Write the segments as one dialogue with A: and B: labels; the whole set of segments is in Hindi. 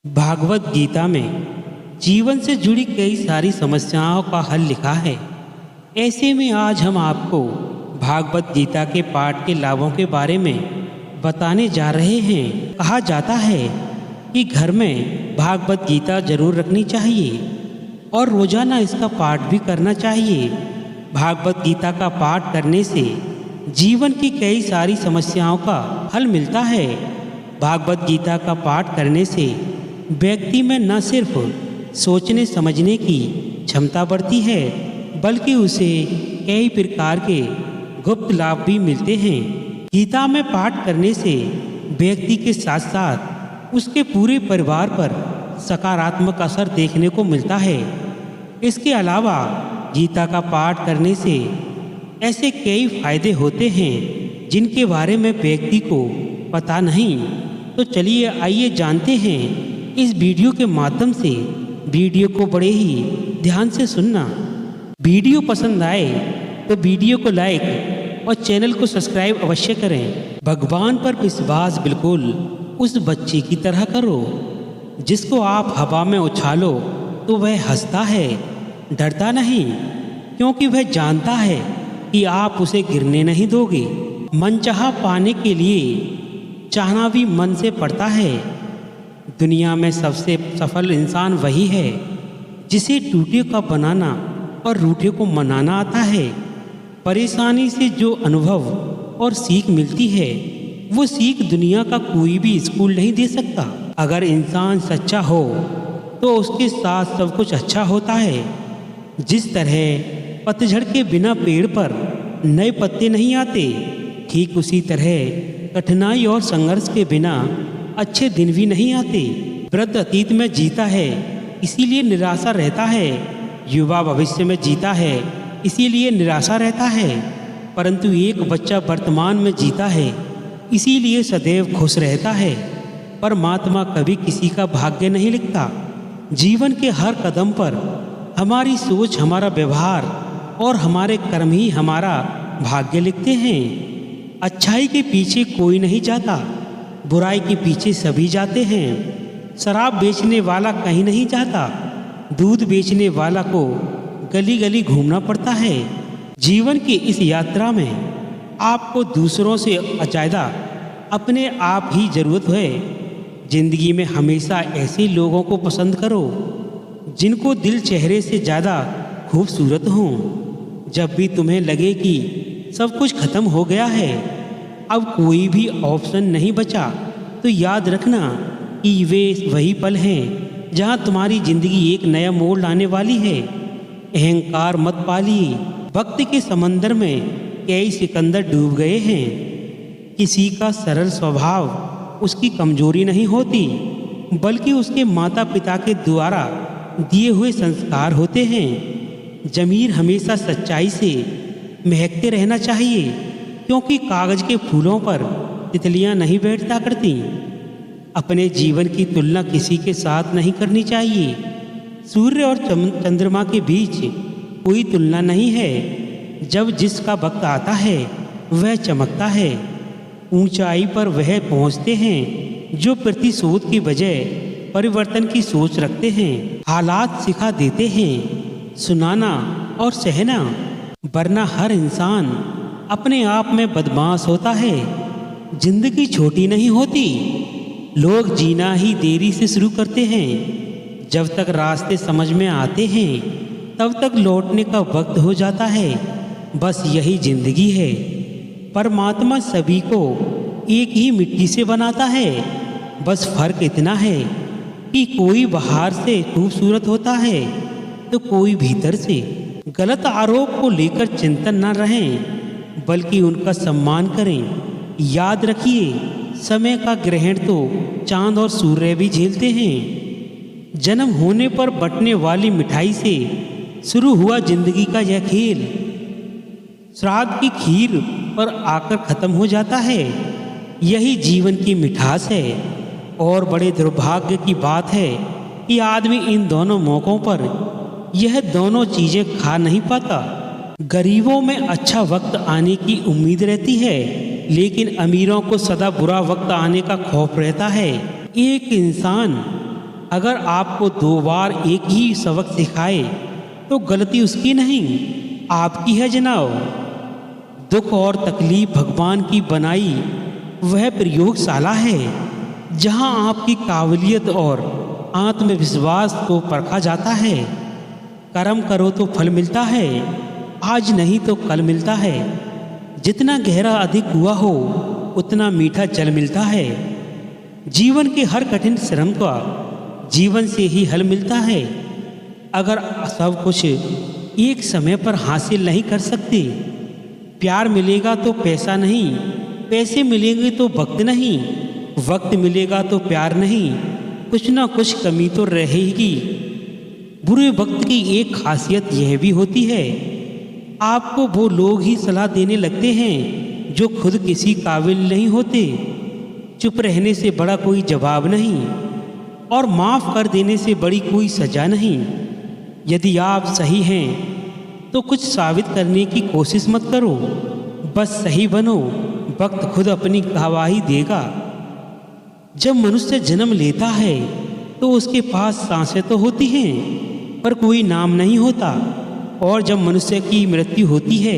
A: भागवत गीता में जीवन से जुड़ी कई सारी समस्याओं का हल लिखा है। ऐसे में आज हम आपको भागवत गीता के पाठ के लाभों के बारे में बताने जा रहे हैं। कहा जाता है कि घर में भागवत गीता जरूर रखनी चाहिए और रोजाना इसका पाठ भी करना चाहिए। भागवत गीता का पाठ करने से जीवन की कई सारी समस्याओं का हल मिलता है। भागवत गीता का पाठ करने से व्यक्ति में न सिर्फ सोचने समझने की क्षमता बढ़ती है, बल्कि उसे कई प्रकार के गुप्त लाभ भी मिलते हैं। गीता में पाठ करने से व्यक्ति के साथ साथ उसके पूरे परिवार पर सकारात्मक असर देखने को मिलता है। इसके अलावा गीता का पाठ करने से ऐसे कई फायदे होते हैं जिनके बारे में व्यक्ति को पता नहीं। तो चलिए आइए जानते हैं इस वीडियो के माध्यम से। वीडियो को बड़े ही ध्यान से सुनना। वीडियो पसंद आए तो वीडियो को लाइक और चैनल को सब्सक्राइब अवश्य करें। भगवान पर विश्वास बिल्कुल उस बच्चे की तरह करो जिसको आप हवा में उछालो तो वह हंसता है, डरता नहीं, क्योंकि वह जानता है कि आप उसे गिरने नहीं दोगे। मनचाहा पाने के लिए चाहना भी मन से पड़ता है। दुनिया में सबसे सफल इंसान वही है जिसे टूटे का बनाना और रूठे को मनाना आता है। परेशानी से जो अनुभव और सीख मिलती है वो सीख दुनिया का कोई भी स्कूल नहीं दे सकता। अगर इंसान सच्चा हो तो उसके साथ सब कुछ अच्छा होता है। जिस तरह पतझड़ के बिना पेड़ पर नए पत्ते नहीं आते, ठीक उसी तरह कठिनाई और संघर्ष के बिना अच्छे दिन भी नहीं आते। वृद्ध अतीत में जीता है इसीलिए निराशा रहता है, युवा भविष्य में जीता है इसीलिए निराशा रहता है, परंतु एक बच्चा वर्तमान में जीता है इसीलिए सदैव खुश रहता है। परमात्मा कभी किसी का भाग्य नहीं लिखता। जीवन के हर कदम पर हमारी सोच, हमारा व्यवहार और हमारे कर्म ही हमारा भाग्य लिखते हैं। अच्छाई के पीछे कोई नहीं जाता, बुराई के पीछे सभी जाते हैं। शराब बेचने वाला कहीं नहीं जाता, दूध बेचने वाला को गली गली घूमना पड़ता है। जीवन की इस यात्रा में आपको दूसरों से ज़्यादा अपने आप ही ज़रूरत है। जिंदगी में हमेशा ऐसे लोगों को पसंद करो जिनको दिल चेहरे से ज़्यादा खूबसूरत हों। जब भी तुम्हें लगे कि सब कुछ खत्म हो गया है, अब कोई भी ऑप्शन नहीं बचा, तो याद रखना कि वे वही पल हैं जहां तुम्हारी ज़िंदगी एक नया मोड़ लाने वाली है। अहंकार मत पालिए। वक्त के समंदर में कई सिकंदर डूब गए हैं। किसी का सरल स्वभाव उसकी कमजोरी नहीं होती, बल्कि उसके माता पिता के द्वारा दिए हुए संस्कार होते हैं। ज़मीर हमेशा सच्चाई से महकते रहना चाहिए, क्योंकि कागज़ के फूलों पर तितलियां नहीं बैठता करती। अपने जीवन की तुलना किसी के साथ नहीं करनी चाहिए। सूर्य और चंद्रमा के बीच कोई तुलना नहीं है। जब जिसका वक्त आता है वह चमकता है। ऊंचाई पर वह पहुंचते हैं जो प्रतिशोध की बजाय परिवर्तन की सोच रखते हैं। हालात सिखा देते हैं सुनाना और सहना, वरना हर इंसान अपने आप में बदमाश होता है। जिंदगी छोटी नहीं होती, लोग जीना ही देरी से शुरू करते हैं। जब तक रास्ते समझ में आते हैं तब तक लौटने का वक्त हो जाता है। बस यही जिंदगी है। परमात्मा सभी को एक ही मिट्टी से बनाता है। बस फर्क इतना है कि कोई बाहर से खूबसूरत होता है तो कोई भीतर से। गलत आरोप को लेकर चिंतन न रहें, बल्कि उनका सम्मान करें। याद रखिए, समय का ग्रहण तो चांद और सूर्य भी झेलते हैं। जन्म होने पर बंटने वाली मिठाई से शुरू हुआ जिंदगी का यह खेल श्राद्ध की खीर पर आकर खत्म हो जाता है। यही जीवन की मिठास है। और बड़े दुर्भाग्य की बात है कि आदमी इन दोनों मौक़ों पर यह दोनों चीज़ें खा नहीं पाता। गरीबों में अच्छा वक्त आने की उम्मीद रहती है, लेकिन अमीरों को सदा बुरा वक्त आने का खौफ रहता है। एक इंसान अगर आपको 2 बार एक ही सबक सिखाए तो गलती उसकी नहीं, आपकी है जनाब। दुख और तकलीफ भगवान की बनाई वह प्रयोगशाला है, जहां आपकी काबिलियत और आत्मविश्वास को परखा जाता है। कर्म करो तो फल मिलता है, आज नहीं तो कल मिलता है। जितना गहरा अधिक हुआ हो उतना मीठा जल मिलता है। जीवन के हर कठिन श्रम का जीवन से ही हल मिलता है। अगर सब कुछ एक समय पर हासिल नहीं कर सकते, प्यार मिलेगा तो पैसा नहीं, पैसे मिलेंगे तो वक्त नहीं, वक्त मिलेगा तो प्यार नहीं, कुछ ना कुछ कमी तो रहेगी। बुरे वक्त की एक खासियत यह भी होती है, आपको वो लोग ही सलाह देने लगते हैं जो खुद किसी काबिल नहीं होते। चुप रहने से बड़ा कोई जवाब नहीं और माफ़ कर देने से बड़ी कोई सज़ा नहीं। यदि आप सही हैं तो कुछ साबित करने की कोशिश मत करो, बस सही बनो, वक्त खुद अपनी गवाही देगा। जब मनुष्य जन्म लेता है तो उसके पास सांसें तो होती हैं पर कोई नाम नहीं होता, और जब मनुष्य की मृत्यु होती है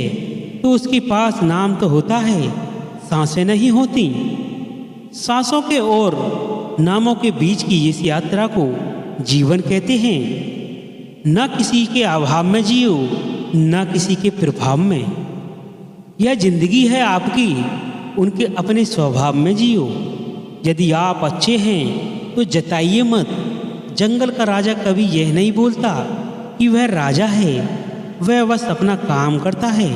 A: तो उसके पास नाम तो होता है, सांसें नहीं होती। सांसों के और नामों के बीच की इस यात्रा को जीवन कहते हैं। न किसी के अभाव में जियो, न किसी के प्रभाव में। यह जिंदगी है आपकी, उनके अपने स्वभाव में जियो। यदि आप अच्छे हैं तो जताइए मत। जंगल का राजा कभी यह नहीं बोलता कि वह राजा है, वह बस अपना काम करता है।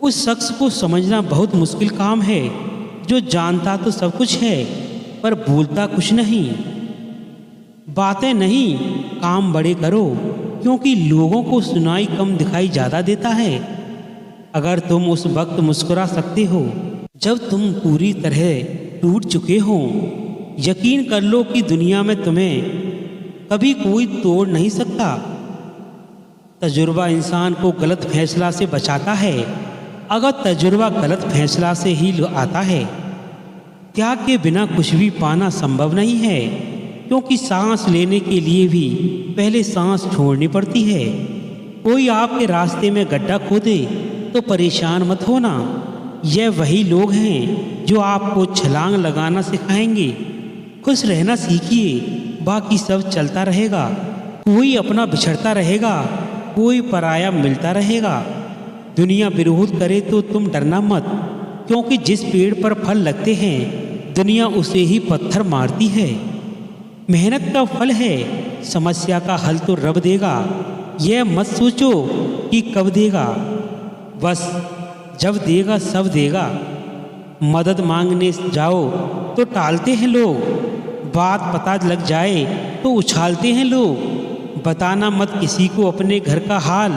A: उस शख्स को समझना बहुत मुश्किल काम है जो जानता तो सब कुछ है पर बोलता कुछ नहीं। बातें नहीं, काम बड़े करो, क्योंकि लोगों को सुनाई कम दिखाई ज़्यादा देता है। अगर तुम उस वक्त मुस्कुरा सकते हो जब तुम पूरी तरह टूट चुके हो, यकीन कर लो कि दुनिया में तुम्हें कभी कोई तोड़ नहीं सकता। तजुर्बा इंसान को गलत फैसला से बचाता है, अगर तजुर्बा गलत फैसला से ही आता है। त्याग के बिना कुछ भी पाना संभव नहीं है, क्योंकि सांस लेने के लिए भी पहले सांस छोड़नी पड़ती है। कोई आपके रास्ते में गड्ढा खोदे तो परेशान मत होना, यह वही लोग हैं जो आपको छलांग लगाना सिखाएंगे। खुश रहना सीखिए, बाकी सब चलता रहेगा। कोई अपना बिछड़ता रहेगा, कोई पराया मिलता रहेगा। दुनिया विरोध करे तो तुम डरना मत, क्योंकि जिस पेड़ पर फल लगते हैं दुनिया उसे ही पत्थर मारती है। मेहनत का फल है, समस्या का हल तो रब देगा। यह मत सोचो कि कब देगा, बस जब देगा सब देगा। मदद मांगने जाओ तो टालते हैं लोग, बात पता लग जाए तो उछालते हैं लोग। बताना मत किसी को अपने घर का हाल,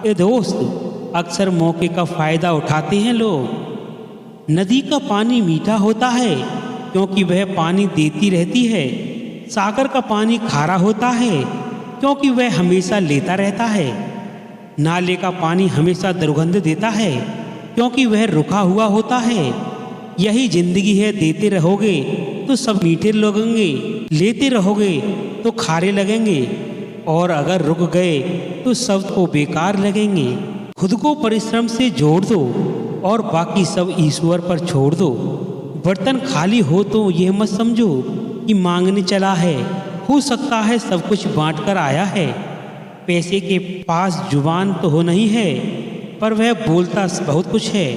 A: ए दोस्त, अक्सर मौके का फ़ायदा उठाते हैं लोग। नदी का पानी मीठा होता है क्योंकि वह पानी देती रहती है। सागर का पानी खारा होता है क्योंकि वह हमेशा लेता रहता है। नाले का पानी हमेशा दुर्गंध देता है क्योंकि वह रुका हुआ होता है। यही जिंदगी है, देते रहोगे तो सब मीठे लगेंगे, लेते रहोगे तो खारे लगेंगे, और अगर रुक गए तो सब को बेकार लगेंगे। खुद को परिश्रम से जोड़ दो और बाकी सब ईश्वर पर छोड़ दो। बर्तन खाली हो तो यह मत समझो कि मांगने चला है, हो सकता है सब कुछ बांट कर आया है। पैसे के पास जुबान तो हो नहीं है पर वह बोलता बहुत कुछ है।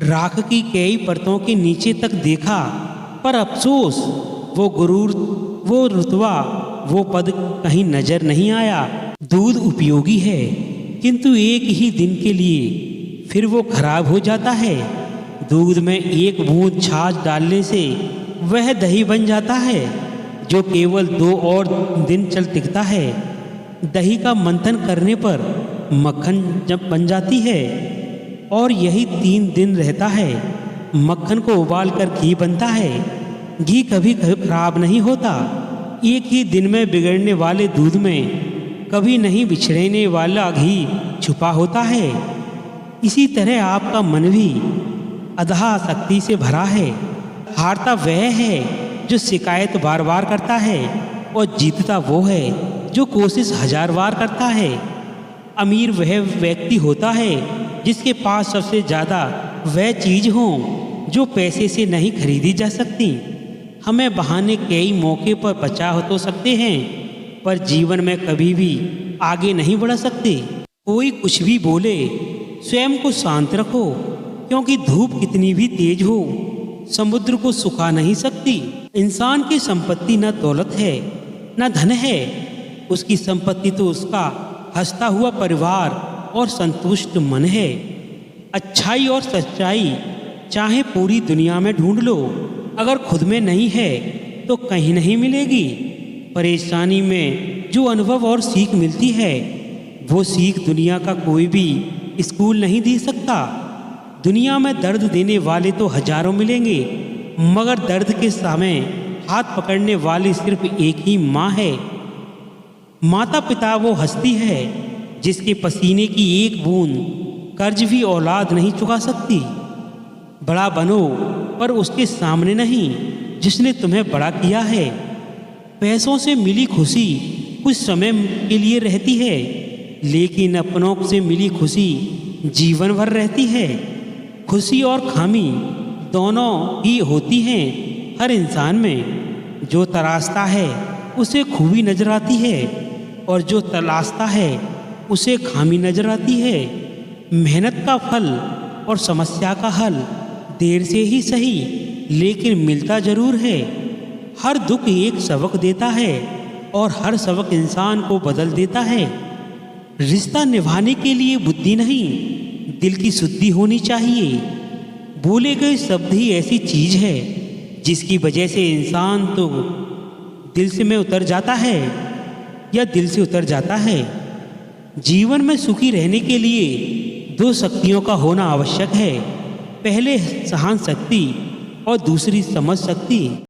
A: राख की कई परतों के नीचे तक देखा पर अफसोस, वो गुरूर, वो रुतबा, वो पद कहीं नजर नहीं आया। दूध उपयोगी है किंतु एक ही दिन के लिए, फिर वो खराब हो जाता है। दूध में एक बूंद छाछ डालने से वह दही बन जाता है जो केवल 2 और दिन चल टिकता है। दही का मंथन करने पर मक्खन जब बन जाती है और यही 3 दिन रहता है। मक्खन को उबाल कर घी बनता है। घी कभी खराब नहीं होता। एक ही दिन में बिगड़ने वाले दूध में कभी नहीं बिछड़ने वाला घी छुपा होता है। इसी तरह आपका मन भी अधहा शक्ति से भरा है। हारता वह है जो शिकायत बार बार करता है। और जीतता वो है जो कोशिश 1000 बार करता है। अमीर वह व्यक्ति होता है जिसके पास सबसे ज़्यादा वह चीज़ हो जो पैसे से नहीं खरीदी जा सकती। हमें बहाने कई मौके पर बचा तो सकते हैं, पर जीवन में कभी भी आगे नहीं बढ़ सकते। कोई कुछ भी बोले, स्वयं को शांत रखो, क्योंकि धूप कितनी भी तेज हो समुद्र को सुखा नहीं सकती। इंसान की संपत्ति न दौलत है न धन है, उसकी संपत्ति तो उसका हंसता हुआ परिवार और संतुष्ट मन है। अच्छाई और सच्चाई चाहे पूरी दुनिया में ढूंढ लो, अगर खुद में नहीं है तो कहीं नहीं मिलेगी। परेशानी में जो अनुभव और सीख मिलती है, वो सीख दुनिया का कोई भी स्कूल नहीं दे सकता। दुनिया में दर्द देने वाले तो हजारों मिलेंगे, मगर दर्द के समय हाथ पकड़ने वाली सिर्फ एक ही माँ है। माता पिता वो हस्ती है जिसके पसीने की एक बूंद कर्ज भी औलाद नहीं चुका सकती। बड़ा बनो, पर उसके सामने नहीं जिसने तुम्हें बड़ा किया है। पैसों से मिली खुशी कुछ समय के लिए रहती है, लेकिन अपनों से मिली खुशी जीवन भर रहती है। खुशी और खामी दोनों ही होती हैं हर इंसान में। जो तराशता है उसे खूबी नजर आती है, और जो तलाशता है उसे खामी नजर आती है। मेहनत का फल और समस्या का हल देर से ही सही, लेकिन मिलता जरूर है। हर दुख एक सबक देता है, और हर सबक इंसान को बदल देता है। रिश्ता निभाने के लिए बुद्धि नहीं, दिल की शुद्धि होनी चाहिए। बोले गए शब्द ही ऐसी चीज है जिसकी वजह से इंसान तो दिल से में उतर जाता है या दिल से उतर जाता है। जीवन में सुखी रहने के लिए 2 शक्तियों का होना आवश्यक है, पहले सहन शक्ति और दूसरी समझ शक्ति।